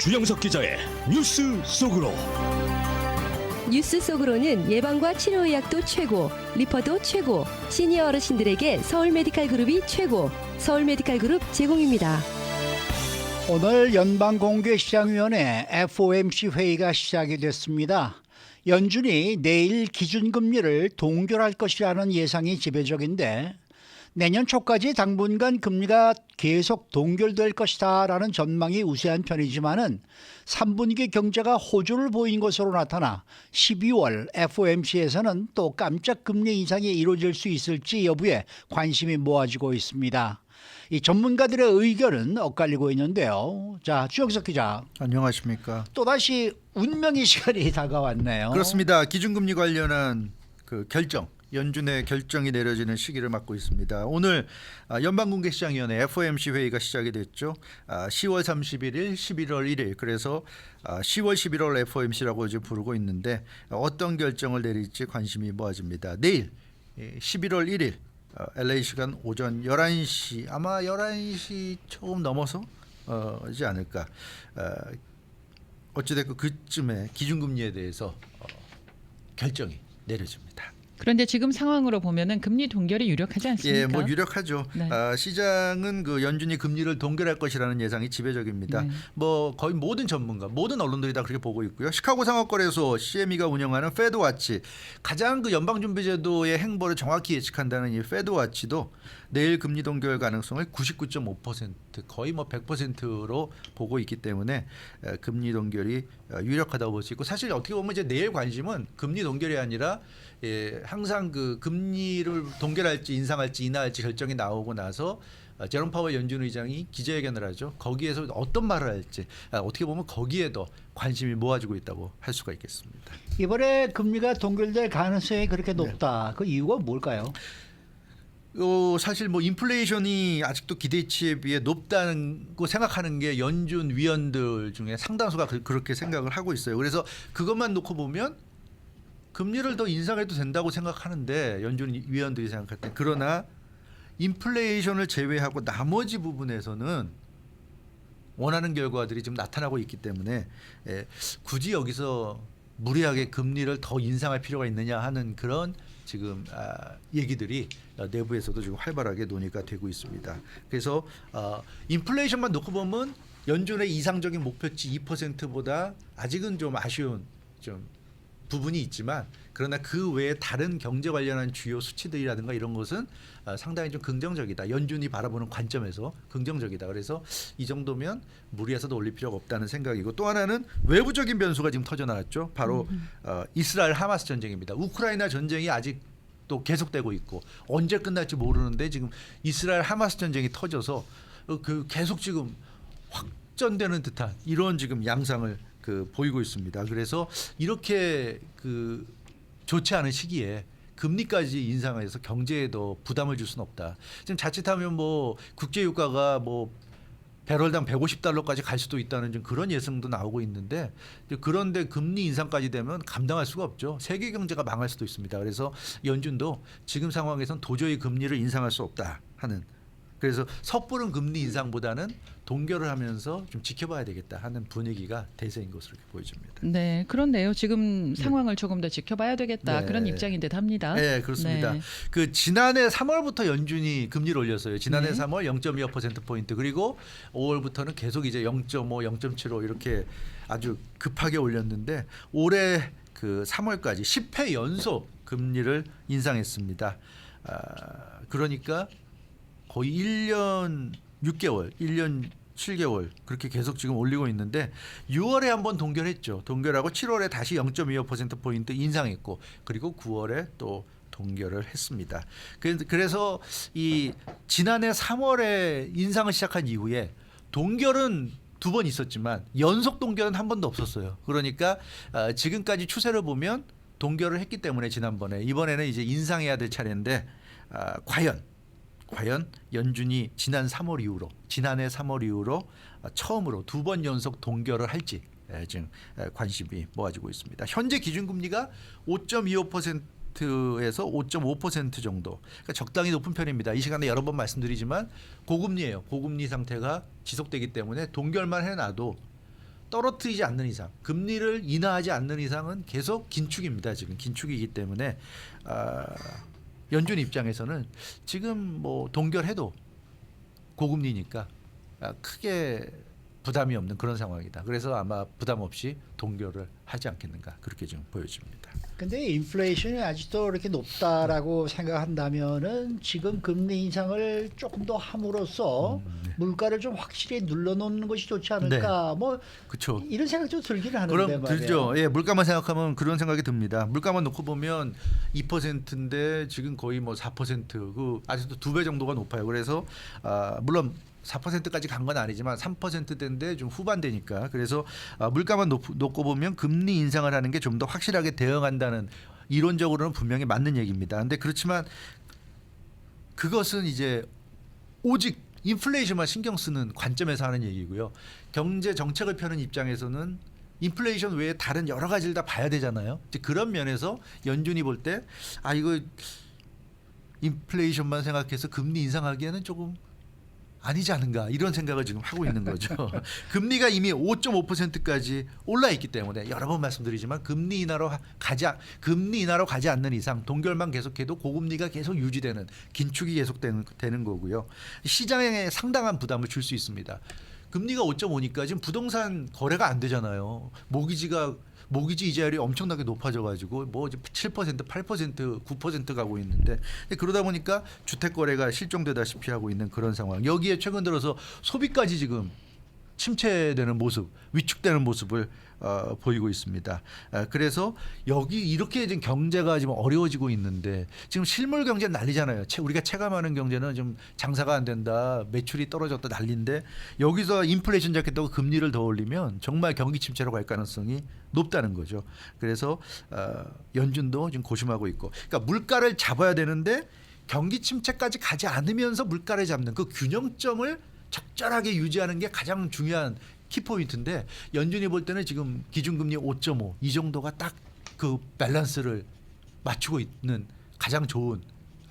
주영석 기자의 뉴스 속으로. 뉴스 속으로는 예방과 치료의학도 최고, 리퍼도 최고, 시니어 어르신들에게 서울 메디칼 그룹이 최고, 서울 메디칼 그룹 제공입니다. 오늘 연방공개시장위원회 FOMC 회의가 시작이 됐습니다. 연준이 내일 기준금리를 동결할 것이라는 예상이 지배적인데 내년 초까지 당분간 금리가 계속 동결될 것이다라는 전망이 우세한 편이지만은 3분기 경제가 호조를 보인 것으로 나타나 12월 FOMC에서는 또 깜짝 금리 인상이 이루어질 수 있을지 여부에 관심이 모아지고 있습니다. 이 전문가들의 의견은 엇갈리고 있는데요. 자, 주영석 기자. 안녕하십니까. 또다시 운명의 시간이 다가왔네요. 그렇습니다. 기준금리 관련한 그 결정, 연준의 결정이 내려지는 시기를 맞고 있습니다. 오늘 연방공개시장위원회 FOMC 회의가 시작이 됐죠. 10월 31일, 11월 1일. 그래서 10월, 11월 FOMC라고 이제 부르고 있는데 어떤 결정을 내릴지 관심이 모아집니다. 내일 11월 1일 LA 시간 오전 11시, 아마 11시 조금 넘어서 지 않을까. 어찌됐건 그쯤에 기준금리에 대해서 결정이 내려집니다. 그런데 지금 상황으로 보면은 금리 동결이 유력하지 않습니까? 예, 뭐 유력하죠. 네. 시장은 그 연준이 금리를 동결할 것이라는 예상이 지배적입니다. 뭐 거의 모든 전문가, 모든 언론들이 다 그렇게 보고 있고요. 시카고 상업거래소 CME가 운영하는 페드와치, 가장 그 연방준비제도의 행보를 정확히 예측한다는 이 페드와치도 내일 금리 동결 가능성을 99.5%, 거의 뭐 100%로 보고 있기 때문에 금리 동결이 유력하다고 볼 수 있고, 사실 어떻게 보면 이제 내일 관심은 금리 동결이 아니라 항상 그 금리를 동결할지 인상할지 인하할지 결정이 나오고 나서 제롬 파월 연준 의장이 기자회견을 하죠. 거기에서 어떤 말을 할지 어떻게 보면 거기에 더 관심이 모아지고 있다고 할 수가 있겠습니다. 이번에 금리가 동결될 가능성이 그렇게 높다. 그 이유가 뭘까요? 사실 뭐 인플레이션이 아직도 기대치에 비해 높다는 거 생각하는 게 연준 위원들 중에 상당수가 그렇게 생각을 하고 있어요. 그래서 그것만 놓고 보면 금리를 더 인상해도 된다고 생각하는데 연준 위원들이 생각할 때, 그러나 인플레이션을 제외하고 나머지 부분에서는 원하는 결과들이 지금 나타나고 있기 때문에 굳이 여기서 무리하게 금리를 더 인상할 필요가 있느냐 하는 그런 지금 얘기들이 내부에서도 지금 활발하게 논의가 되고 있습니다. 그래서 인플레이션만 놓고 보면 연준의 이상적인 목표치 2%보다 아직은 좀 아쉬운 좀 부분이 있지만, 그러나 그 외에 다른 경제 관련한 주요 수치들이라든가 이런 것은 상당히 좀 긍정적이다. 연준이 바라보는 관점에서 긍정적이다. 그래서 이 정도면 무리해서도 올릴 필요가 없다는 생각이고, 또 하나는 외부적인 변수가 지금 터져 나왔죠. 바로 이스라엘 하마스 전쟁입니다. 우크라이나 전쟁이 아직 또 계속되고 있고 언제 끝날지 모르는데 지금 이스라엘 하마스 전쟁이 터져서 그 계속 지금 확전되는 듯한 이런 지금 양상을 보이고 있습니다. 그래서 이렇게 좋지 않은 시기에 금리까지 인상해서 경제에 더 부담을 줄 수는 없다. 지금 자칫하면 뭐 국제 유가가 뭐 배럴당 150달러까지 갈 수도 있다는 좀 그런 예상도 나오고 있는데, 그런데 금리 인상까지 되면 감당할 수가 없죠. 세계 경제가 망할 수도 있습니다. 그래서 연준도 지금 상황에선 도저히 금리를 인상할 수 없다 하는, 그래서 섣부른 금리 인상보다는 동결을 하면서 좀 지켜봐야 되겠다 하는 분위기가 대세인 것으로 이렇게 보여집니다. 네, 그렇네요. 지금 상황을 조금 더 지켜봐야 되겠다. 그런 입장인 듯합니다. 네, 그렇습니다. 네. 지난해 3월부터 연준이 금리를 올렸어요. 지난해 네. 3월 0.25%포인트, 그리고 5월부터는 계속 이제 0.5, 0.75 이렇게 아주 급하게 올렸는데 올해 3월까지 10회 연속 금리를 인상했습니다. 그러니까 거의 1년 6개월, 1년 7개월 그렇게 계속 지금 올리고 있는데 6월에 한번 동결했죠. 동결하고 7월에 다시 0.25%포인트 인상했고, 그리고 9월에 또 동결을 했습니다. 그래서 이 지난해 3월에 인상을 시작한 이후에 동결은 2번 있었지만 연속 동결은 한 번도 없었어요. 그러니까 지금까지 추세를 보면 동결을 했기 때문에 지난번에, 이번에는 이제 인상해야 될 차례인데 과연 연준이 지난해 3월 이후로 처음으로 2번 연속 동결을 할지 지금 관심이 모아지고 있습니다. 현재 기준금리가 5.25%에서 5.5% 정도, 그러니까 적당히 높은 편입니다. 이 시간에 여러 번 말씀드리지만 고금리예요. 고금리 상태가 지속되기 때문에 동결만 해놔도 떨어뜨리지 않는 이상, 금리를 인하하지 않는 이상은 계속 긴축입니다. 지금 긴축이기 때문에 연준 입장에서는 지금 뭐 동결해도 고금리니까 크게 부담이 없는 그런 상황이다. 그래서 아마 부담 없이 동결을 하지 않겠는가 그렇게 좀 보여집니다. 근데 인플레이션이 아직도 이렇게 높다라고 생각한다면은 지금 금리 인상을 조금 더 함으로써 네. 물가를 좀 확실히 눌러놓는 것이 좋지 않을까. 뭐 그렇죠. 이런 생각도 들기는 하는데 그럼 말이에요. 들죠. 예, 물가만 생각하면 그런 생각이 듭니다. 물가만 놓고 보면 2%인데 지금 거의 뭐 4%그 아직도 2배 정도가 높아요. 그래서 물론 4%까지 간 건 아니지만 3%대인데 좀 후반대니까 그래서 물가만 놓고 보면 금리 인상을 하는 게 좀 더 확실하게 대응한다는 이론적으로는 분명히 맞는 얘기입니다. 근데 그렇지만 그것은 이제 오직 인플레이션만 신경 쓰는 관점에서 하는 얘기고요. 경제 정책을 펴는 입장에서는 인플레이션 외에 다른 여러 가지를 다 봐야 되잖아요. 이제 그런 면에서 연준이 볼 때 이거 인플레이션만 생각해서 금리 인상하기에는 조금 아니지 않은가 이런 생각을 지금 하고 있는 거죠. 금리가 이미 5.5%까지 올라 있기 때문에 여러 번 말씀드리지만 금리 인하로 가지 않는 이상 동결만 계속해도 고금리가 계속 유지되는 긴축이 계속되는 거고요. 시장에 상당한 부담을 줄 수 있습니다. 금리가 5.5니까 지금 부동산 거래가 안 되잖아요. 모기지 이자율이 엄청나게 높아져가지고 뭐 7%, 8%, 9% 가고 있는데 그러다 보니까 주택 거래가 실종되다시피 하고 있는 그런 상황. 여기에 최근 들어서 소비까지 지금 침체되는 모습, 위축되는 모습을 보이고 있습니다. 그래서 여기 이렇게 지금 경제가 지금 어려워지고 있는데 지금 실물 경제 난리잖아요. 우리가 체감하는 경제는 좀 장사가 안 된다, 매출이 떨어졌다 난리인데 여기서 인플레이션 잡겠다고 금리를 더 올리면 정말 경기 침체로 갈 가능성이 높다는 거죠. 그래서 연준도 지금 고심하고 있고, 그러니까 물가를 잡아야 되는데 경기 침체까지 가지 않으면서 물가를 잡는 그 균형점을 적절하게 유지하는 게 가장 중요한 키포인트인데 연준이 볼 때는 지금 기준금리 5.5 이 정도가 딱 그 밸런스를 맞추고 있는 가장 좋은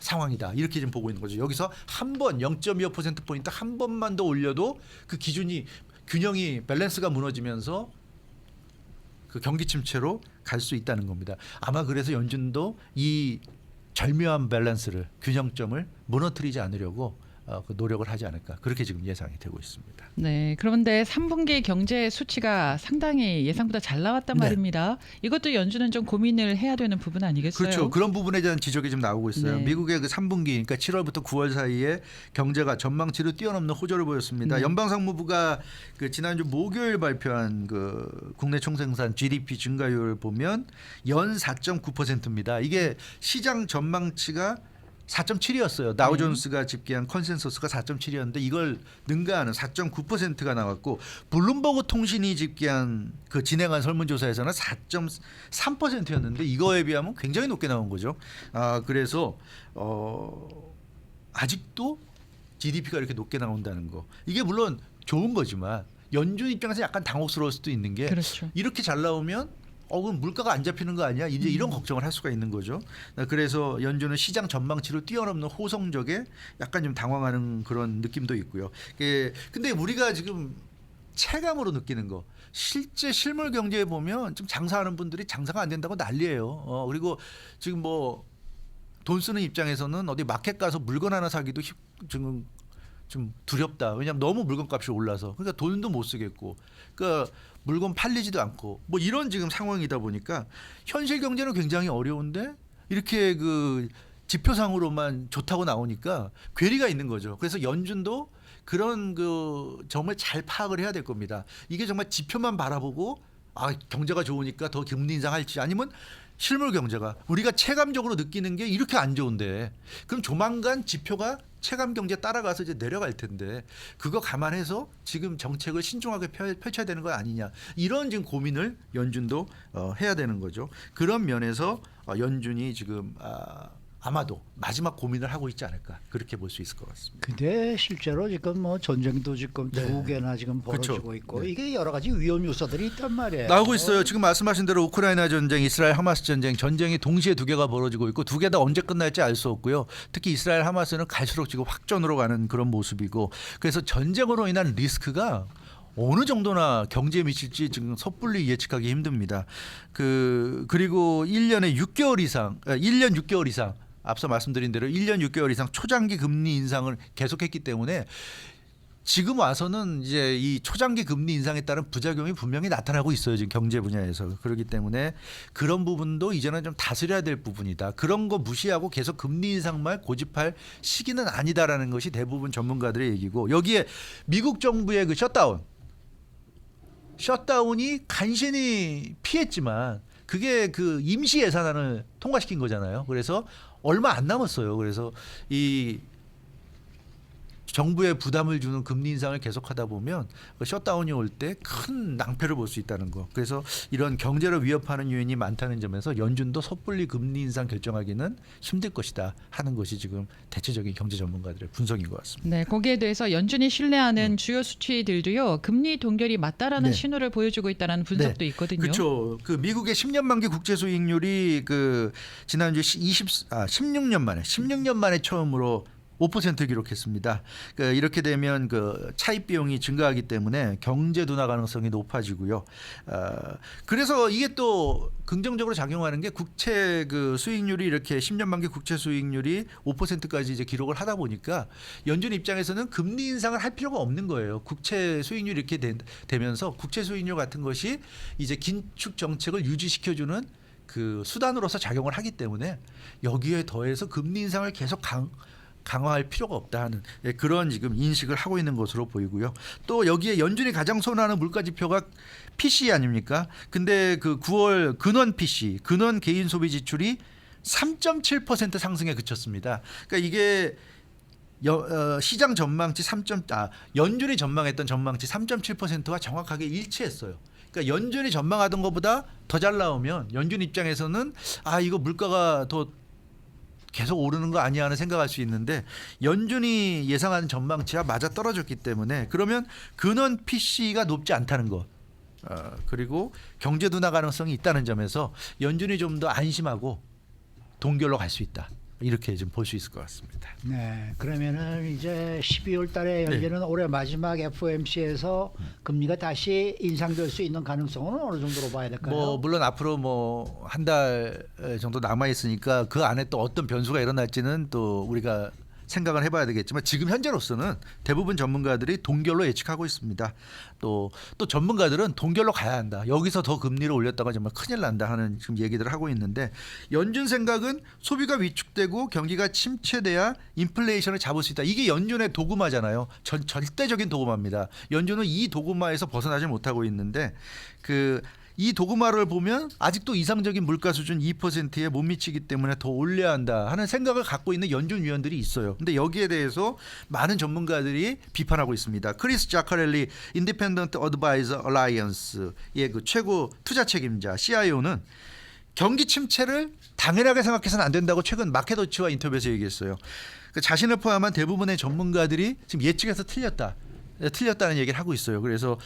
상황이다. 이렇게 좀 보고 있는 거죠. 여기서 한 번 0.25%포인트 한 번만 더 올려도 그 균형이 밸런스가 무너지면서 그 경기 침체로 갈 수 있다는 겁니다. 아마 그래서 연준도 이 절묘한 밸런스를 균형점을 무너뜨리지 않으려고 그 노력을 하지 않을까 그렇게 지금 예상이 되고 있습니다. 네, 그런데 3분기 경제 수치가 상당히 예상보다 잘 나왔단 네. 말입니다. 이것도 연준은 좀 고민을 해야 되는 부분 아니겠어요? 그렇죠. 그런 부분에 대한 지적이 좀 나오고 있어요. 네. 미국의 그 3분기, 그러니까 7월부터 9월 사이에 경제가 전망치를 뛰어넘는 호조를 보였습니다. 네. 연방상무부가 그 지난주 목요일 발표한 그 국내 총생산 GDP 증가율 보면 연 4.9%입니다. 이게 시장 전망치가 4.7이었어요. 다우존스가 집계한 컨센서스가 4.7이었는데 이걸 능가하는 4.9%가 나왔고 블룸버그 통신이 집계한 그 진행한 설문조사에서는 4.3%였는데 이거에 비하면 굉장히 높게 나온 거죠. 그래서 아직도 GDP가 이렇게 높게 나온다는 거. 이게 물론 좋은 거지만 연준 입장에서 약간 당혹스러울 수도 있는 게 그렇죠. 이렇게 잘 나오면 그럼 물가가 안 잡히는 거 아니야? 이제 이런 걱정을 할 수가 있는 거죠. 그래서 연준은 시장 전망치를 뛰어넘는 호성적에 약간 좀 당황하는 그런 느낌도 있고요. 근데 우리가 지금 체감으로 느끼는 거, 실제 실물 경제에 보면 좀 장사하는 분들이 장사가 안 된다고 난리예요. 그리고 지금 뭐 돈 쓰는 입장에서는 어디 마켓 가서 물건 하나 사기도 지금 좀 두렵다. 왜냐하면 너무 물건값이 올라서 그러니까 돈도 못 쓰겠고, 그러니까 물건 팔리지도 않고 뭐 이런 지금 상황이다 보니까 현실 경제는 굉장히 어려운데 이렇게 그 지표상으로만 좋다고 나오니까 괴리가 있는 거죠. 그래서 연준도 그런 그 점을 잘 파악을 해야 될 겁니다. 이게 정말 지표만 바라보고 경제가 좋으니까 더 금리 인상할지, 아니면 실물 경제가 우리가 체감적으로 느끼는 게 이렇게 안 좋은데 그럼 조만간 지표가 체감 경제 따라가서 이제 내려갈 텐데 그거 감안해서 지금 정책을 신중하게 펼쳐야 되는 거 아니냐, 이런 지금 고민을 연준도 해야 되는 거죠. 그런 면에서 연준이 지금 아마도 마지막 고민을 하고 있지 않을까 그렇게 볼 수 있을 것 같습니다. 근데 실제로 지금 뭐 전쟁도 지금 네. 2개나 지금 벌어지고 그렇죠. 있고 네. 이게 여러 가지 위험 요소들이 있단 말이에요. 나오고 있어요. 지금 말씀하신 대로 우크라이나 전쟁, 이스라엘 하마스 전쟁이 동시에 2개가 벌어지고 있고 2개 다 언제 끝날지 알 수 없고요. 특히 이스라엘 하마스는 갈수록 지금 확전으로 가는 그런 모습이고, 그래서 전쟁으로 인한 리스크가 어느 정도나 경제에 미칠지 지금 섣불리 예측하기 힘듭니다. 그리고 1년 6개월 이상 앞서 말씀드린 대로 1년 6개월 이상 초장기 금리 인상을 계속했기 때문에 지금 와서는 이제 이 초장기 금리 인상에 따른 부작용이 분명히 나타나고 있어요. 지금 경제 분야에서. 그렇기 때문에 그런 부분도 이제는 좀 다스려야 될 부분이다. 그런 거 무시하고 계속 금리 인상만 고집할 시기는 아니다라는 것이 대부분 전문가들의 얘기고, 여기에 미국 정부의 그 셧다운이 간신히 피했지만 그게 그 임시 예산안을 통과시킨 거잖아요. 그래서 얼마 안 남았어요. 그래서 이 정부에 부담을 주는 금리 인상을 계속하다 보면 그 셧다운이 올 때 큰 낭패를 볼 수 있다는 거. 그래서 이런 경제를 위협하는 요인이 많다는 점에서 연준도 섣불리 금리 인상 결정하기는 힘들 것이다 하는 것이 지금 대체적인 경제 전문가들의 분석인 것 같습니다. 네, 거기에 대해서 연준이 신뢰하는 주요 수치들도요. 금리 동결이 맞다라는 네. 신호를 보여주고 있다는 분석도 있거든요. 그렇죠. 그 미국의 10년 만기 국채 수익률이 그 지난주 16년 만에 처음으로 5%를 기록했습니다. 이렇게 되면 그 차입 비용이 증가하기 때문에 경제 둔화 가능성이 높아지고요. 그래서 이게 또 긍정적으로 작용하는 게 국채 그 수익률이 이렇게 10년 만기 국채 수익률이 5%까지 이제 기록을 하다 보니까 연준 입장에서는 금리 인상을 할 필요가 없는 거예요. 국채 수익률이 이렇게 되면서 국채 수익률 같은 것이 이제 긴축 정책을 유지시켜주는 그 수단으로서 작용을 하기 때문에 여기에 더해서 금리 인상을 계속 강화할 필요가 없다 하는 그런 지금 인식을 하고 있는 것으로 보이고요. 또 여기에 연준이 가장 선호하는 물가 지표가 PCE 아닙니까? 근데 그 9월 근원 PCE, 근원 개인 소비 지출이 3.7% 상승에 그쳤습니다. 그러니까 이게 시장 전망치 연준이 전망했던 전망치 3.7%와 정확하게 일치했어요. 그러니까 연준이 전망하던 것보다 더 잘 나오면 연준 입장에서는 이거 물가가 더 계속 오르는 거 아니야 하는 생각할 수 있는데 연준이 예상하는 전망치와 맞아 떨어졌기 때문에 그러면 근원 PC가 높지 않다는 것, 그리고 경제 둔화 가능성이 있다는 점에서 연준이 좀 더 안심하고 동결로 갈 수 있다. 이렇게 좀 볼 수 있을 것 같습니다. 네, 그러면은 이제 12월 달에 열리는 올해 마지막 FOMC에서 금리가 다시 인상될 수 있는 가능성은 어느 정도로 봐야 될까요? 물론 앞으로 한 달 정도 남아 있으니까 그 안에 또 어떤 변수가 일어날지는 또 우리가 생각을 해봐야 되겠지만 지금 현재로서는 대부분 전문가들이 동결로 예측하고 있습니다. 또 전문가들은 동결로 가야 한다. 여기서 더 금리를 올렸다가 정말 큰일 난다 하는 지금 얘기들을 하고 있는데, 연준 생각은 소비가 위축되고 경기가 침체돼야 인플레이션을 잡을 수 있다. 이게 연준의 도구마잖아요. 절대적인 도구마입니다. 연준은 이 도구마에서 벗어나지 못하고 있는데 이 도구마를 보면 아직도 이상적인 물가 수준 2%에 못 미치기 때문에 더 올려야 한다 하는 생각을 갖고 있는 연준 위원들이 있어요. 근데 여기에 대해서 많은 전문가들이 비판하고 있습니다. 크리스 자카렐리 인디펜던트 어드바이저 얼라이언스의 그 최고 투자 책임자 CIO는 경기 침체를 당연하게 생각해서는 안 된다고 최근 마켓워치와 인터뷰에서 얘기했어요. 자신을 포함한 대부분의 전문가들이 지금 예측에서 틀렸다는 얘기를 하고 있어요. 그래서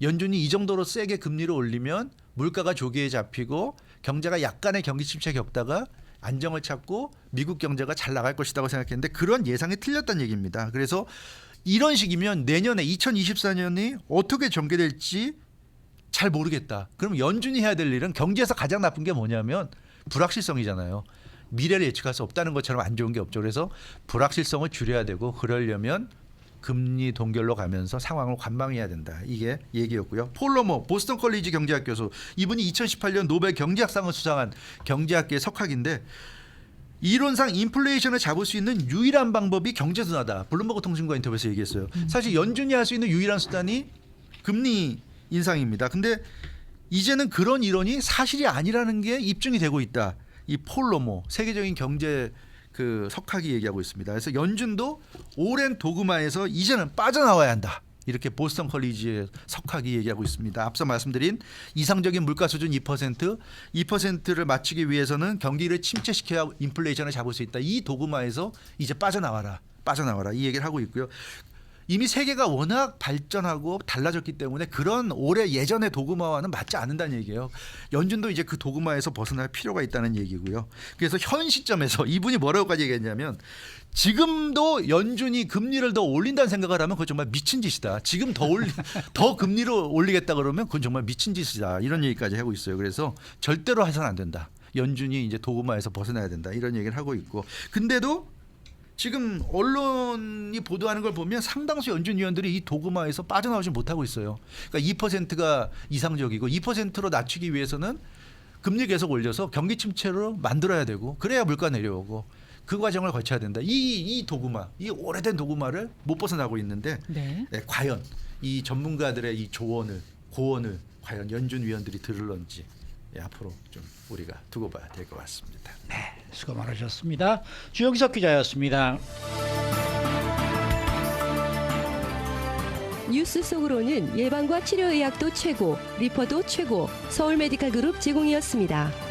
연준이 이 정도로 세게 금리를 올리면 물가가 조기에 잡히고 경제가 약간의 경기 침체 겪다가 안정을 찾고 미국 경제가 잘 나갈 것이라고 생각했는데 그런 예상이 틀렸다는 얘기입니다. 그래서 이런 식이면 내년에 2024년이 어떻게 전개될지 잘 모르겠다. 그럼 연준이 해야 될 일은 경제에서 가장 나쁜 게 뭐냐면 불확실성이잖아요. 미래를 예측할 수 없다는 것처럼 안 좋은 게 없죠. 그래서 불확실성을 줄여야 되고 그러려면 금리 동결로 가면서 상황을 관망해야 된다. 이게 얘기였고요. 폴 로머 보스턴 컬리지 경제학 교수, 이분이 2018년 노벨 경제학상을 수상한 경제학계의 석학인데 이론상 인플레이션을 잡을 수 있는 유일한 방법이 경제 둔화다. 블룸버그 통신과 인터뷰에서 얘기했어요. 사실 연준이 할 수 있는 유일한 수단이 금리 인상입니다. 근데 이제는 그런 이론이 사실이 아니라는 게 입증이 되고 있다. 이 폴 로머 세계적인 경제 석학이 얘기하고 있습니다. 그래서 연준도 오랜 도구마에서 이제는 빠져나와야 한다. 이렇게 보스턴 컬리지의 석학이 얘기하고 있습니다. 앞서 말씀드린 이상적인 물가 수준 2%를 맞추기 위해서는 경기를 침체시켜야 인플레이션을 잡을 수 있다. 이 도구마에서 이제 빠져나와라. 이 얘기를 하고 있고요. 이미 세계가 워낙 발전하고 달라졌기 때문에 그런 올해 예전의 도그마와는 맞지 않는다는 얘기예요. 연준도 이제 그 도그마에서 벗어날 필요가 있다는 얘기고요. 그래서 현 시점에서 이분이 뭐라고까지 얘기했냐면 지금도 연준이 금리를 더 올린다는 생각을 하면 그건 정말 미친 짓이다. 지금 더 금리를 올리겠다 그러면 그건 정말 미친 짓이다. 이런 얘기까지 하고 있어요. 그래서 절대로 해서는 안 된다. 연준이 이제 도그마에서 벗어나야 된다. 이런 얘기를 하고 있고. 근데도 지금 언론이 보도하는 걸 보면 상당수 연준 위원들이 이 도그마에서 빠져나오지 못하고 있어요. 그러니까 2%가 이상적이고 2%로 낮추기 위해서는 금리 계속 올려서 경기 침체로 만들어야 되고 그래야 물가 내려오고 그 과정을 거쳐야 된다. 이 도그마, 이 오래된 도그마를 못 벗어나고 있는데 네. 네, 과연 이 전문가들의 이 조언을 고언을 과연 연준 위원들이 들을런지 앞으로 좀 우리가 두고 봐야 될 것 같습니다. 네, 수고 많으셨습니다. 주영석 기자였습니다. 뉴스 속으로는 예방과 치료의학도 최고, 리퍼도 최고, 서울 메디칼 그룹 제공이었습니다.